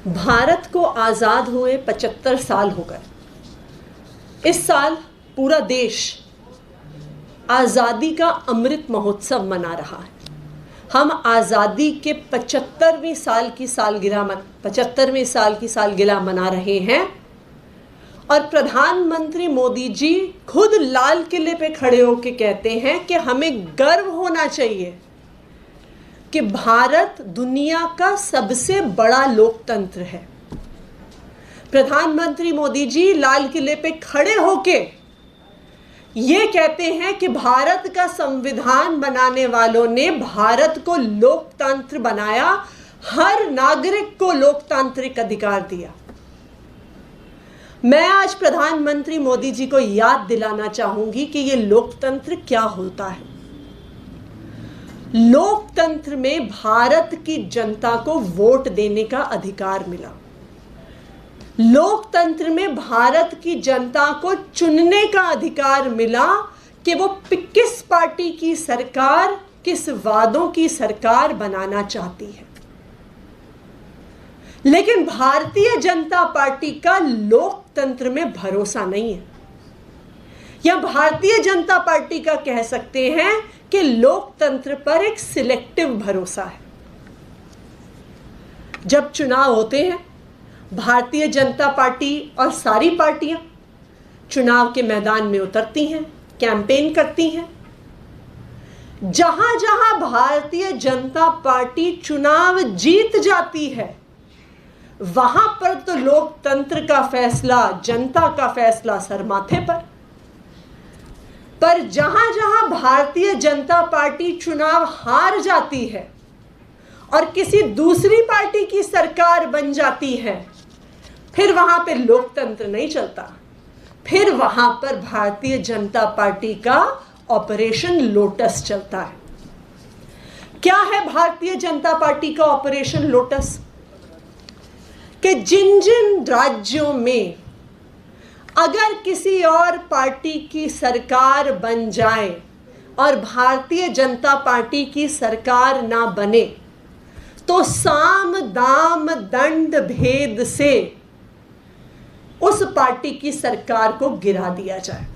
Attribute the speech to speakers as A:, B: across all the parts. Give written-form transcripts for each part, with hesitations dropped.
A: भारत को आज़ाद हुए 75 साल हो गए। इस साल पूरा देश आज़ादी का अमृत महोत्सव मना रहा है। हम आज़ादी के 75वें साल की सालगिरह मना रहे हैं और प्रधानमंत्री मोदी जी खुद लाल किले पे खड़े होकर कहते हैं कि हमें गर्व होना चाहिए कि भारत दुनिया का सबसे बड़ा लोकतंत्र है। प्रधानमंत्री मोदी जी लाल किले पे खड़े होके ये कहते हैं कि भारत का संविधान बनाने वालों ने भारत को लोकतंत्र बनाया, हर नागरिक को लोकतांत्रिक अधिकार दिया। मैं आज प्रधानमंत्री मोदी जी को याद दिलाना चाहूंगी कि ये लोकतंत्र क्या होता है। लोकतंत्र में भारत की जनता को वोट देने का अधिकार मिला। लोकतंत्र में भारत की जनता को चुनने का अधिकार मिला कि वो किस पार्टी की सरकार, किस वादों की सरकार बनाना चाहती है। लेकिन भारतीय जनता पार्टी का लोकतंत्र में भरोसा नहीं है, या भारतीय जनता पार्टी का कह सकते हैं कि लोकतंत्र पर एक सिलेक्टिव भरोसा है। जब चुनाव होते हैं, भारतीय जनता पार्टी और सारी पार्टियां चुनाव के मैदान में उतरती हैं, कैंपेन करती हैं। जहां जहां भारतीय जनता पार्टी चुनाव जीत जाती है, वहां पर तो लोकतंत्र का फैसला, जनता का फैसला सर माथे पर जहां जहां भारतीय जनता पार्टी चुनाव हार जाती है और किसी दूसरी पार्टी की सरकार बन जाती है, फिर वहां पे लोकतंत्र नहीं चलता। फिर वहां पर भारतीय जनता पार्टी का ऑपरेशन लोटस चलता है। क्या है भारतीय जनता पार्टी का ऑपरेशन लोटस? कि जिन जिन राज्यों में अगर किसी और पार्टी की सरकार बन जाए और भारतीय जनता पार्टी की सरकार ना बने, तो साम दाम दंड भेद से उस पार्टी की सरकार को गिरा दिया जाए।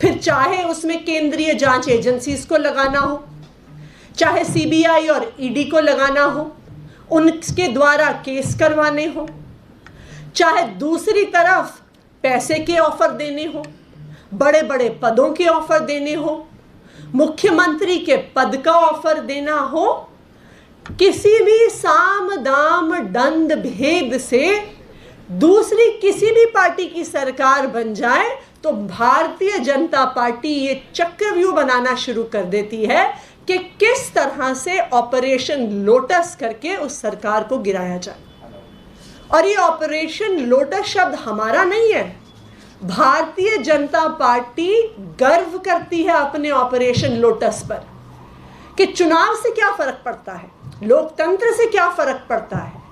A: फिर चाहे उसमें केंद्रीय जांच एजेंसीज को लगाना हो, चाहे सीबीआई और ईडी को लगाना हो, उनके द्वारा केस करवाने हो, चाहे दूसरी तरफ पैसे के ऑफर देने हो, बड़े बड़े पदों के ऑफर देने हो, मुख्यमंत्री के पद का ऑफर देना हो, किसी भी साम दाम दंड भेद से दूसरी किसी भी पार्टी की सरकार बन जाए, तो भारतीय जनता पार्टी ये चक्रव्यूह बनाना शुरू कर देती है कि किस तरह से ऑपरेशन लोटस करके उस सरकार को गिराया जाए। और ये ऑपरेशन लोटस शब्द हमारा नहीं है। भारतीय जनता पार्टी गर्व करती है अपने ऑपरेशन लोटस पर कि चुनाव से क्या फर्क पड़ता है, लोकतंत्र से क्या फर्क पड़ता है।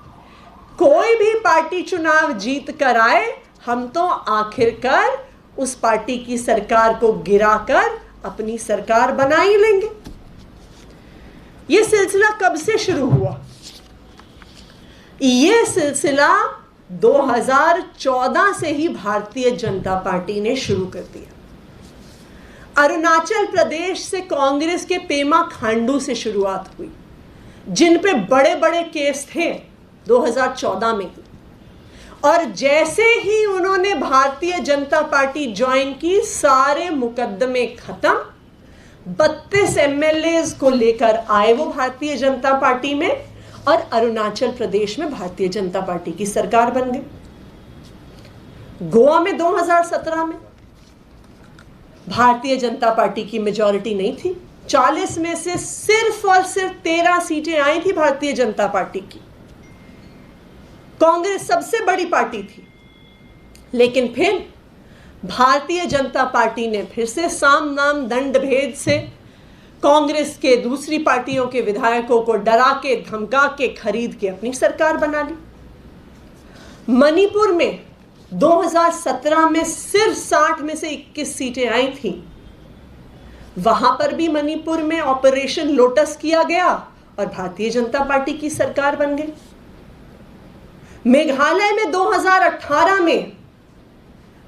A: कोई भी पार्टी चुनाव जीत कर आए, हम तो आखिरकार उस पार्टी की सरकार को गिराकर अपनी सरकार बना ही लेंगे। ये सिलसिला कब से शुरू हुआ? ये सिलसिला 2014 से ही भारतीय जनता पार्टी ने शुरू कर दिया। अरुणाचल प्रदेश से कांग्रेस के पेमा खांडू से शुरुआत हुई, जिन पे बड़े बड़े केस थे 2014 में ही। और जैसे ही उन्होंने भारतीय जनता पार्टी ज्वाइन की, सारे मुकदमे खत्म। 32 एमएलए को लेकर आए वो भारतीय जनता पार्टी में, और अरुणाचल प्रदेश में भारतीय जनता पार्टी की सरकार बन गई। गोवा में 2017 में भारतीय जनता पार्टी की मेजॉरिटी नहीं थी। 40 में से सिर्फ और सिर्फ 13 सीटें आई थी भारतीय जनता पार्टी की। कांग्रेस सबसे बड़ी पार्टी थी, लेकिन फिर भारतीय जनता पार्टी ने फिर से साम दाम दंड भेद से कांग्रेस के दूसरी पार्टियों के विधायकों को डरा के, धमका के, खरीद के अपनी सरकार बना ली। मणिपुर में 2017 में सिर्फ 60 में से 21 सीटें आई थी। वहां पर भी मणिपुर में ऑपरेशन लोटस किया गया और भारतीय जनता पार्टी की सरकार बन गई। मेघालय में 2018 में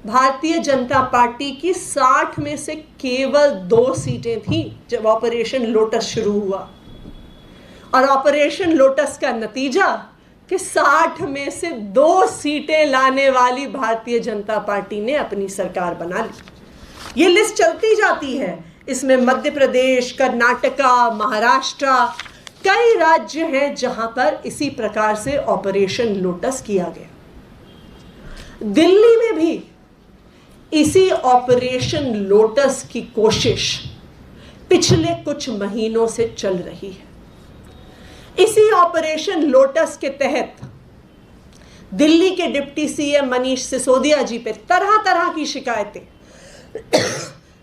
A: भारतीय जनता पार्टी की 60 में से केवल 2 सीटें थी जब ऑपरेशन लोटस शुरू हुआ, और ऑपरेशन लोटस का नतीजा कि 60 में से 2 सीटें लाने वाली भारतीय जनता पार्टी ने अपनी सरकार बना ली। ये लिस्ट चलती जाती है, इसमें मध्य प्रदेश, कर्नाटका, महाराष्ट्र, कई राज्य हैं जहां पर इसी प्रकार से ऑपरेशन लोटस किया गया। दिल्ली में भी इसी ऑपरेशन लोटस की कोशिश पिछले कुछ महीनों से चल रही है। इसी ऑपरेशन लोटस के तहत दिल्ली के डिप्टी सीएम मनीष सिसोदिया जी पे तरह तरह की शिकायतें,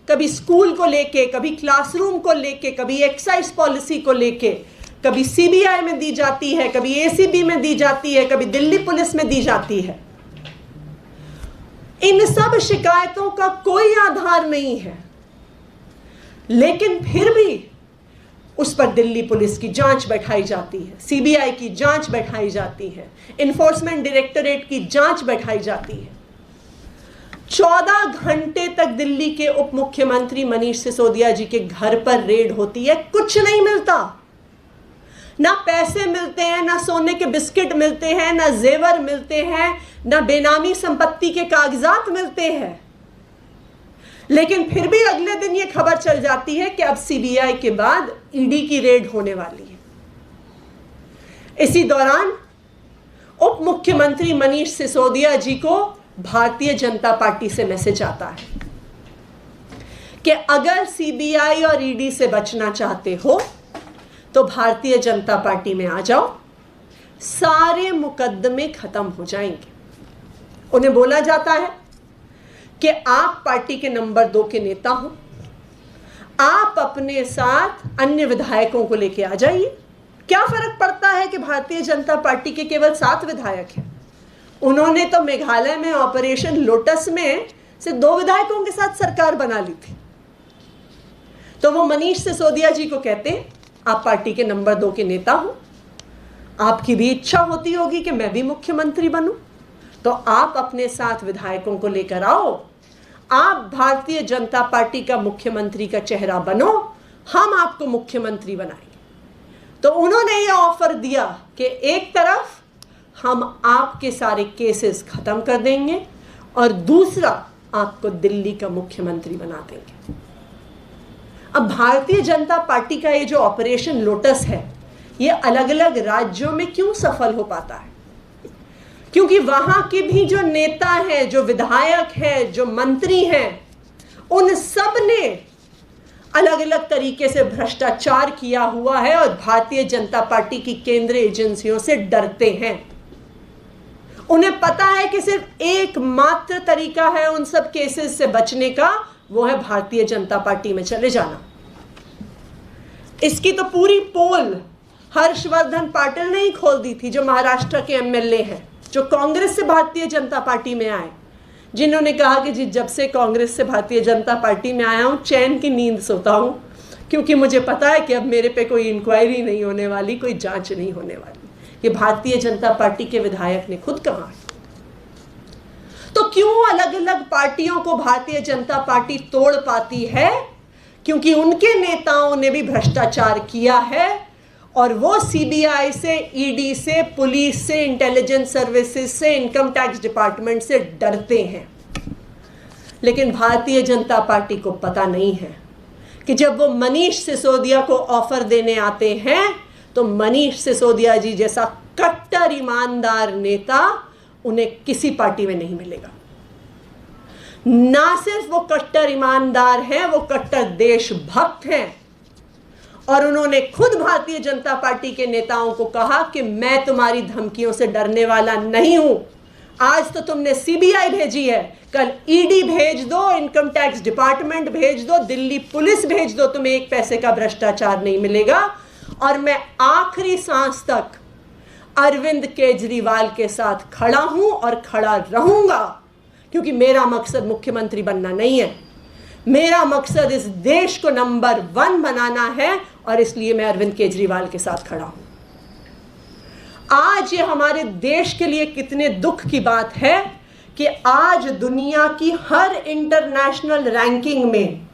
A: कभी स्कूल को लेके, कभी क्लासरूम को लेके, कभी एक्साइज पॉलिसी को लेके, कभी सीबीआई में दी जाती है, कभी एसीबी में दी जाती है, कभी दिल्ली पुलिस में दी जाती है। इन सब शिकायतों का कोई आधार नहीं है, लेकिन फिर भी उस पर दिल्ली पुलिस की जांच बैठाई जाती है, सीबीआई की जांच बैठाई जाती है, इन्फोर्समेंट डायरेक्टरेट की जांच बैठाई जाती है। 14 घंटे तक दिल्ली के उप मुख्यमंत्री मनीष सिसोदिया जी के घर पर रेड होती है, कुछ नहीं मिलता। ना पैसे मिलते हैं, ना सोने के बिस्किट मिलते हैं, ना जेवर मिलते हैं, ना बेनामी संपत्ति के कागजात मिलते हैं। लेकिन फिर भी अगले दिन यह खबर चल जाती है कि अब सीबीआई के बाद ईडी की रेड होने वाली है। इसी दौरान उप मुख्यमंत्री मनीष सिसोदिया जी को भारतीय जनता पार्टी से मैसेज आता है कि अगर सीबीआई और ईडी से बचना चाहते हो तो भारतीय जनता पार्टी में आ जाओ, सारे मुकदमे खत्म हो जाएंगे। उन्हें बोला जाता है कि आप पार्टी के नंबर 2 के नेता हो, आप अपने साथ अन्य विधायकों को लेके आ जाइए। क्या फर्क पड़ता है कि भारतीय जनता पार्टी के केवल 7 विधायक हैं। उन्होंने तो मेघालय में ऑपरेशन लोटस में से 2 विधायकों के साथ सरकार बना ली थी। तो वो मनीष सिसोदिया जी को कहते हैं, आप पार्टी के नंबर 2 के नेता हो, आपकी भी इच्छा होती होगी कि मैं भी मुख्यमंत्री बनूं, तो आप अपने साथ विधायकों को लेकर आओ, आप भारतीय जनता पार्टी का मुख्यमंत्री का चेहरा बनो, हम आपको मुख्यमंत्री बनाएंगे। तो उन्होंने ये ऑफर दिया कि एक तरफ हम आपके सारे केसेस खत्म कर देंगे और दूसरा आपको दिल्ली का मुख्यमंत्री बना देंगे। अब भारतीय जनता पार्टी का ये जो ऑपरेशन लोटस है, ये अलग अलग राज्यों में क्यों सफल हो पाता है? क्योंकि वहां के भी जो नेता हैं, जो विधायक हैं, जो मंत्री हैं, उन सब ने अलग अलग तरीके से भ्रष्टाचार किया हुआ है और भारतीय जनता पार्टी की केंद्रीय एजेंसियों से डरते हैं। उन्हें पता है कि सिर्फ एकमात्र तरीका है उन सब केसेस से बचने का, वो है भारतीय जनता पार्टी में चले जाना। इसकी तो पूरी पोल हर्षवर्धन पाटिल ने ही खोल दी थी, जो महाराष्ट्र के एमएलए हैं, जो कांग्रेस से भारतीय जनता पार्टी में आए, जिन्होंने कहा कि जी जब से कांग्रेस से भारतीय जनता पार्टी में आया हूं, चैन की नींद सोता हूं, क्योंकि मुझे पता है कि अब मेरे पे कोई इंक्वायरी नहीं होने वाली, कोई जांच नहीं होने वाली। ये भारतीय जनता पार्टी के विधायक ने खुद कहा है। तो क्यों अलग अलग पार्टियों को भारतीय जनता पार्टी तोड़ पाती है? क्योंकि उनके नेताओं ने भी भ्रष्टाचार किया है और वो सीबीआई से, ईडी से, पुलिस से, इंटेलिजेंस सर्विसेज से, इनकम टैक्स डिपार्टमेंट से डरते हैं। लेकिन भारतीय जनता पार्टी को पता नहीं है कि जब वो मनीष सिसोदिया को ऑफर देने आते हैं तो मनीष सिसोदिया जी जैसा कट्टर ईमानदार नेता उन्हें किसी पार्टी में नहीं मिलेगा। ना सिर्फ वो कट्टर ईमानदार हैं, वो कट्टर देशभक्त हैं। और उन्होंने खुद भारतीय जनता पार्टी के नेताओं को कहा कि मैं तुम्हारी धमकियों से डरने वाला नहीं हूं। आज तो तुमने सीबीआई भेजी है, कल ईडी भेज दो, इनकम टैक्स डिपार्टमेंट भेज दो, दिल्ली पुलिस भेज दो, तुम्हें एक पैसे का भ्रष्टाचार नहीं मिलेगा। और मैं आखिरी सांस तक अरविंद केजरीवाल के साथ खड़ा हूं और खड़ा रहूंगा, क्योंकि मेरा मकसद मुख्यमंत्री बनना नहीं है। मेरा मकसद इस देश को नंबर 1 बनाना है और इसलिए मैं अरविंद केजरीवाल के साथ खड़ा हूं। आज ये हमारे देश के लिए कितने दुख की बात है कि आज दुनिया की हर इंटरनेशनल रैंकिंग में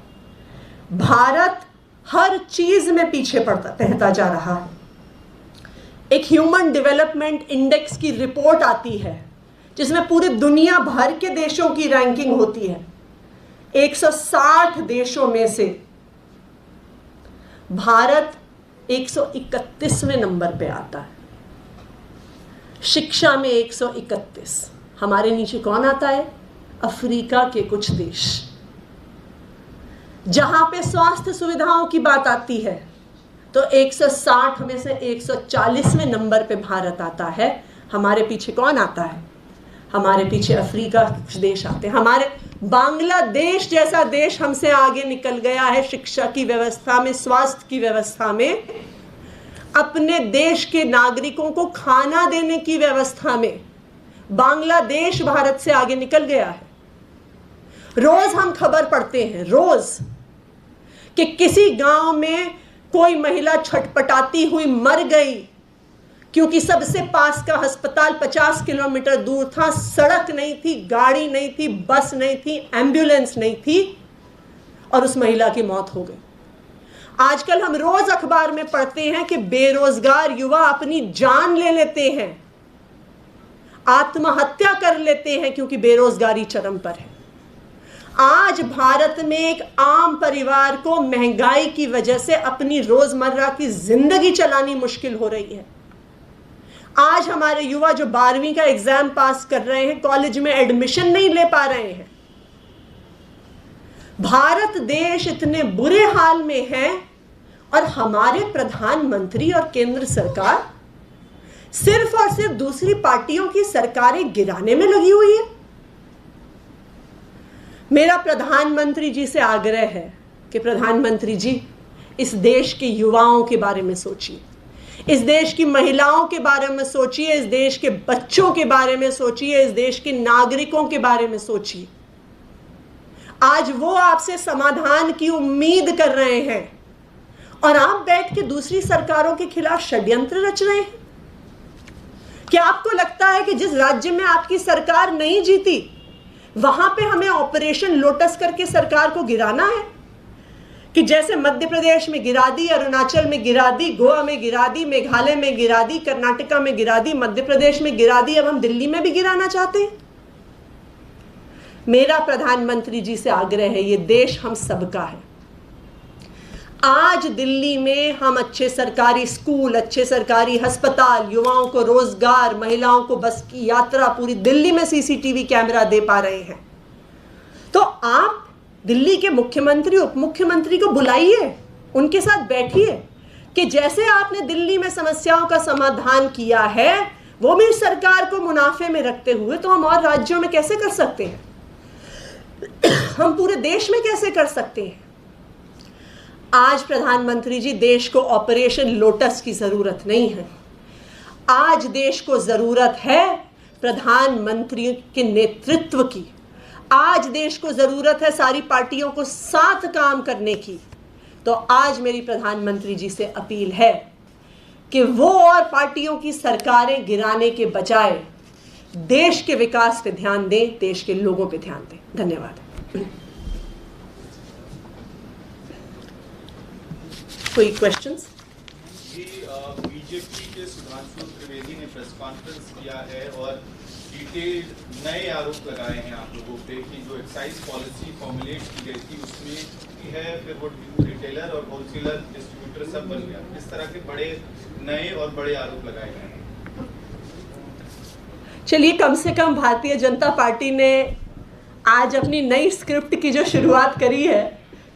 A: भारत हर चीज में पीछे रहता जा रहा है। एक ह्यूमन डेवलपमेंट इंडेक्स की रिपोर्ट आती है जिसमें पूरे दुनिया भर के देशों की रैंकिंग होती है। 160 देशों में से भारत 131वें नंबर पे आता है। शिक्षा में 131। हमारे नीचे कौन आता है? अफ्रीका के कुछ देश। जहां पे स्वास्थ्य सुविधाओं की बात आती है तो 160 में से 140वें नंबर पे भारत आता है। हमारे पीछे कौन आता है? हमारे पीछे अफ्रीका के कुछ देश आते हैं। हमारे बांग्लादेश जैसा देश हमसे आगे निकल गया है शिक्षा की व्यवस्था में, स्वास्थ्य की व्यवस्था में, अपने देश के नागरिकों को खाना देने की व्यवस्था में। बांग्लादेश भारत से आगे निकल गया है। रोज हम खबर पढ़ते हैं, रोज, कि किसी गांव में कोई महिला छटपटाती हुई मर गई क्योंकि सबसे पास का अस्पताल 50 किलोमीटर दूर था, सड़क नहीं थी, गाड़ी नहीं थी, बस नहीं थी, एम्बुलेंस नहीं थी, और उस महिला की मौत हो गई। आजकल हम रोज अखबार में पढ़ते हैं कि बेरोजगार युवा अपनी जान ले लेते हैं, आत्महत्या कर लेते हैं क्योंकि बेरोजगारी चरम पर है। आज भारत में एक आम परिवार को महंगाई की वजह से अपनी रोजमर्रा की जिंदगी चलानी मुश्किल हो रही है। आज हमारे युवा जो 12वीं का एग्जाम पास कर रहे हैं, कॉलेज में एडमिशन नहीं ले पा रहे हैं। भारत देश इतने बुरे हाल में है और हमारे प्रधानमंत्री और केंद्र सरकार सिर्फ और सिर्फ दूसरी पार्टियों की सरकारें गिराने में लगी हुई है। मेरा प्रधानमंत्री जी से आग्रह है कि प्रधानमंत्री जी, इस देश के युवाओं के बारे में सोचिए, इस देश की महिलाओं के बारे में सोचिए, इस देश के बच्चों के बारे में सोचिए, इस देश के नागरिकों के बारे में सोचिए। आज वो आपसे समाधान की उम्मीद कर रहे हैं और आप बैठ के दूसरी सरकारों के खिलाफ षड्यंत्र रच रहे हैं। क्या आपको लगता है कि जिस राज्य में आपकी सरकार नहीं जीती वहां पे हमें ऑपरेशन लोटस करके सरकार को गिराना है? कि जैसे मध्य प्रदेश में गिरा दी, अरुणाचल में गिरा दी, गोवा में गिरा दी, मेघालय में गिरा दी, कर्नाटका में गिरा दी, मध्य प्रदेश में गिरा दी, अब हम दिल्ली में भी गिराना चाहते हैं? मेरा प्रधानमंत्री जी से आग्रह है, ये देश हम सबका है। आज दिल्ली में हम अच्छे सरकारी स्कूल, अच्छे सरकारी अस्पताल, युवाओं को रोजगार, महिलाओं को बस की यात्रा, पूरी दिल्ली में सीसीटीवी कैमरा दे पा रहे हैं। तो आप दिल्ली के मुख्यमंत्री, उप मुख्यमंत्री को बुलाइए, उनके साथ बैठिए कि जैसे आपने दिल्ली में समस्याओं का समाधान किया है वो भी सरकार को मुनाफे में रखते हुए, तो हम और राज्यों में कैसे कर सकते हैं? हम पूरे देश में कैसे कर सकते हैं? आज प्रधानमंत्री जी, देश को ऑपरेशन लोटस की जरूरत नहीं है। आज देश को जरूरत है प्रधानमंत्री के नेतृत्व की। आज देश को जरूरत है सारी पार्टियों को साथ काम करने की। तो आज मेरी प्रधानमंत्री जी से अपील है कि वो और पार्टियों की सरकारें गिराने के बजाय देश के विकास पे ध्यान दें, देश के लोगों पे ध्यान दें। धन्यवाद। कोई क्वेश्चंस?
B: जी, बीजेपी के सुधांशु त्रिवेदी ने प्रेस कॉन्फ्रेंस किया है और डिटेल्ड नए आरोप लगाए हैं आप लोगों पे कि जो एक्साइज पॉलिसी फॉर्मुलेट की गई थी उसमें है, फिर वो रिटेलर और होलसेलर डिस्ट्रीब्यूटर सब बन गया। इस तरह के बड़े नए और बड़े आरोप लगाए गए हैं।
A: चलिए, कम से कम भारतीय जनता पार्टी ने आज अपनी नई स्क्रिप्ट की जो शुरुआत करी है,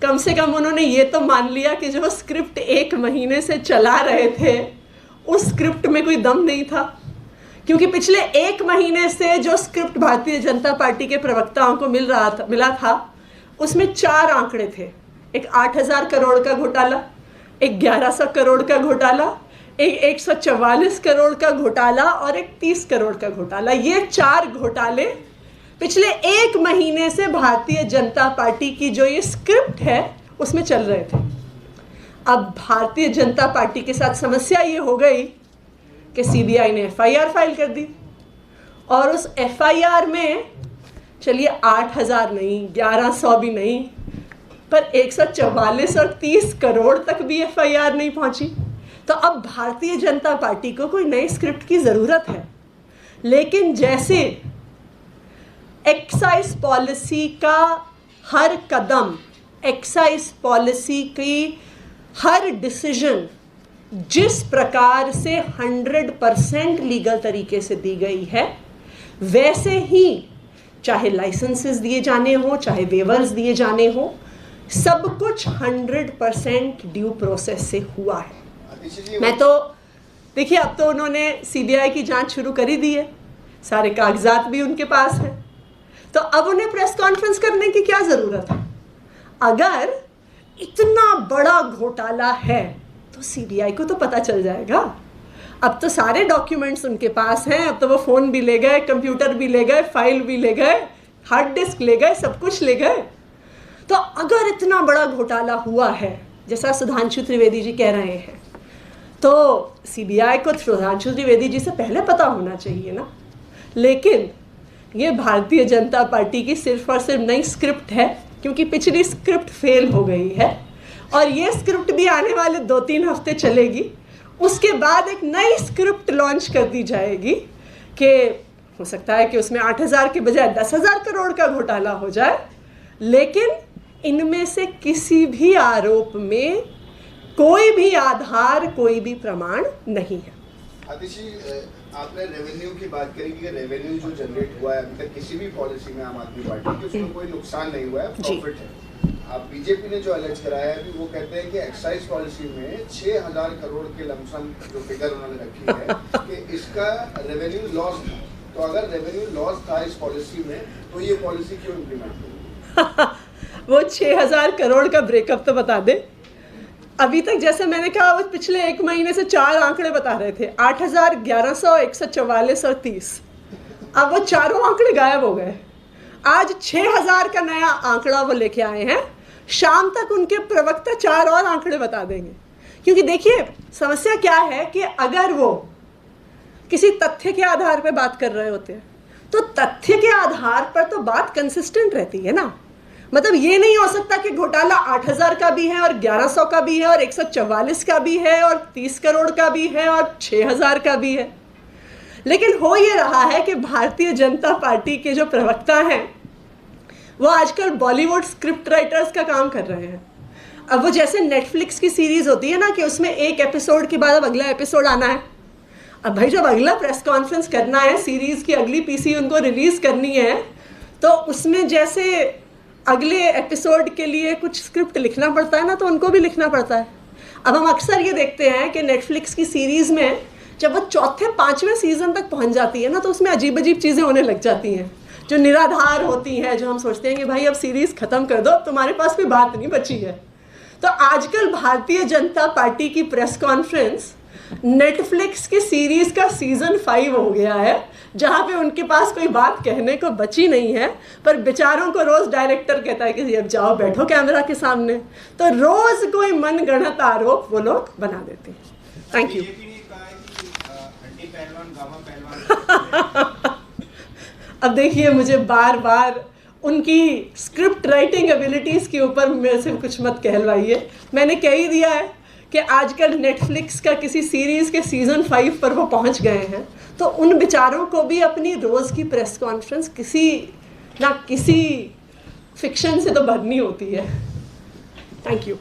A: कम से कम उन्होंने ये तो मान लिया कि जो स्क्रिप्ट 1 महीने से चला रहे थे उस स्क्रिप्ट में कोई दम नहीं था। क्योंकि पिछले 1 महीने से जो स्क्रिप्ट भारतीय जनता पार्टी के प्रवक्ताओं को मिला था उसमें 4 आंकड़े थे। एक 8,000 करोड़ का घोटाला, एक 1,100 करोड़ का घोटाला, एक 144 करोड़ का घोटाला और एक 30 करोड़ का घोटाला। ये 4 घोटाले पिछले 1 महीने से भारतीय जनता पार्टी की जो ये स्क्रिप्ट है उसमें चल रहे थे। अब भारतीय जनता पार्टी के साथ समस्या ये हो गई कि सीबीआई ने एफआईआर फाइल कर दी और उस एफआईआर में चलिए 8,000 नहीं, 1100 भी नहीं, पर 144 और 30 करोड़ तक भी एफआईआर नहीं पहुंची। तो अब भारतीय जनता पार्टी को कोई नई स्क्रिप्ट की ज़रूरत है। लेकिन जैसे एक्साइज पॉलिसी का हर कदम, एक्साइज पॉलिसी की हर डिसीजन जिस प्रकार से 100% लीगल तरीके से दी गई है, वैसे ही चाहे लाइसेंसेस दिए जाने हो, चाहे वेवर्स दिए जाने हो, सब कुछ 100% ड्यू प्रोसेस से हुआ है। मैं तो देखिए, अब तो उन्होंने सीबीआई की जांच शुरू कर ही दी है, सारे कागजात भी उनके पास हैं, तो अब उन्हें प्रेस कॉन्फ्रेंस करने की क्या ज़रूरत है? अगर इतना बड़ा घोटाला है तो सीबीआई को तो पता चल जाएगा। अब तो सारे डॉक्यूमेंट्स उनके पास हैं, अब तो वो फ़ोन भी ले गए, कंप्यूटर भी ले गए, फाइल भी ले गए, हार्ड डिस्क ले गए, सब कुछ ले गए। तो अगर इतना बड़ा घोटाला हुआ है जैसा सुधांशु त्रिवेदी जी कह रहे हैं, तो सीबीआई को सुधांशु त्रिवेदी जी से पहले पता होना चाहिए ना। लेकिन ये भारतीय जनता पार्टी की सिर्फ और सिर्फ नई स्क्रिप्ट है, क्योंकि पिछली स्क्रिप्ट फेल हो गई है और ये स्क्रिप्ट भी आने वाले 2-3 हफ्ते चलेगी। उसके बाद एक नई स्क्रिप्ट लॉन्च कर दी जाएगी कि हो सकता है कि उसमें 8,000 के बजाय 10,000 करोड़ का घोटाला हो जाए, लेकिन इनमें से किसी भी आरोप में कोई भी आधार, कोई भी प्रमाण नहीं है।
C: आतिशी, आपने रेवेन्यू की बात करी कि रेवेन्यू जो जनरेट हुआ है अभी तक किसी भी पॉलिसी में आम आदमी पार्टी की, उसमें कोई नुकसान नहीं हुआ है, प्रॉफिट है। अब बीजेपी ने जो अलर्ज कराया है, वो कहते हैं कि एक्साइज पॉलिसी में 6,000 करोड़ के लमसम जो फिगर उन्होंने रखी है कि इसका रेवेन्यू लॉस था। तो अगर रेवेन्यू लॉस था इस पॉलिसी में, तो ये पॉलिसी क्यों इम्प्लीमेंट होगी?
A: वो 6,000 करोड़ का ब्रेकअप तो बता दे। अभी तक जैसे मैंने कहा, वो पिछले 1 महीने से 4 आंकड़े बता रहे थे, 8,000, 1100, 144 और 30। अब वो चारों आंकड़े गायब हो गए। आज 6,000 का नया आंकड़ा वो लेके आए हैं। शाम तक उनके प्रवक्ता 4 और आंकड़े बता देंगे। क्योंकि देखिए, समस्या क्या है कि अगर वो किसी तथ्य के आधार पर बात कर रहे होते हैं, तो तथ्य के आधार पर तो बात कंसिस्टेंट रहती है ना। मतलब ये नहीं हो सकता कि घोटाला 8,000 का भी है और 1100 का भी है और 144 का भी है और 30 करोड़ का भी है और 6,000 का भी है। लेकिन हो ये रहा है कि भारतीय जनता पार्टी के जो प्रवक्ता हैं, वो आजकल बॉलीवुड स्क्रिप्ट राइटर्स का काम कर रहे हैं। अब वो जैसे नेटफ्लिक्स की सीरीज़ होती है ना कि उसमें एक एपिसोड के बाद अब अगला एपिसोड आना है। अब भाई जब अगला प्रेस कॉन्फ्रेंस करना है, सीरीज़ की अगली पीसी उनको रिलीज़ करनी है, तो उसमें जैसे अगले एपिसोड के लिए कुछ स्क्रिप्ट लिखना पड़ता है ना, तो उनको भी लिखना पड़ता है। अब हम अक्सर ये देखते हैं कि नेटफ्लिक्स की सीरीज़ में जब वो 4थे-5वें सीज़न तक पहुंच जाती है ना, तो उसमें अजीब अजीब चीज़ें होने लग जाती हैं जो निराधार होती हैं, जो हम सोचते हैं कि भाई अब सीरीज़ ख़त्म कर दो, तुम्हारे पास भी बात नहीं बची है। तो आजकल भारतीय जनता पार्टी की प्रेस कॉन्फ्रेंस नेटफ्लिक्स की सीरीज़ का सीज़न 5 हो गया है, जहाँ पे उनके पास कोई बात कहने को बची नहीं है, पर बेचारों को रोज़ डायरेक्टर कहता है कि अब जाओ बैठो कैमरा के सामने, तो रोज़ कोई मनगढ़ंत आरोप वो लोग बना देते हैं। Thank you. अब देखिए, मुझे बार बार उनकी स्क्रिप्ट राइटिंग एबिलिटीज़ के ऊपर मेरे से कुछ मत कहलवाइए। मैंने कह ही दिया है कि आजकल नेटफ्लिक्स का किसी सीरीज़ के सीज़न 5 पर वो पहुंच गए हैं, तो उन बेचारों को भी अपनी रोज़ की प्रेस कॉन्फ्रेंस किसी ना किसी फिक्शन से तो भरनी होती है। Thank you.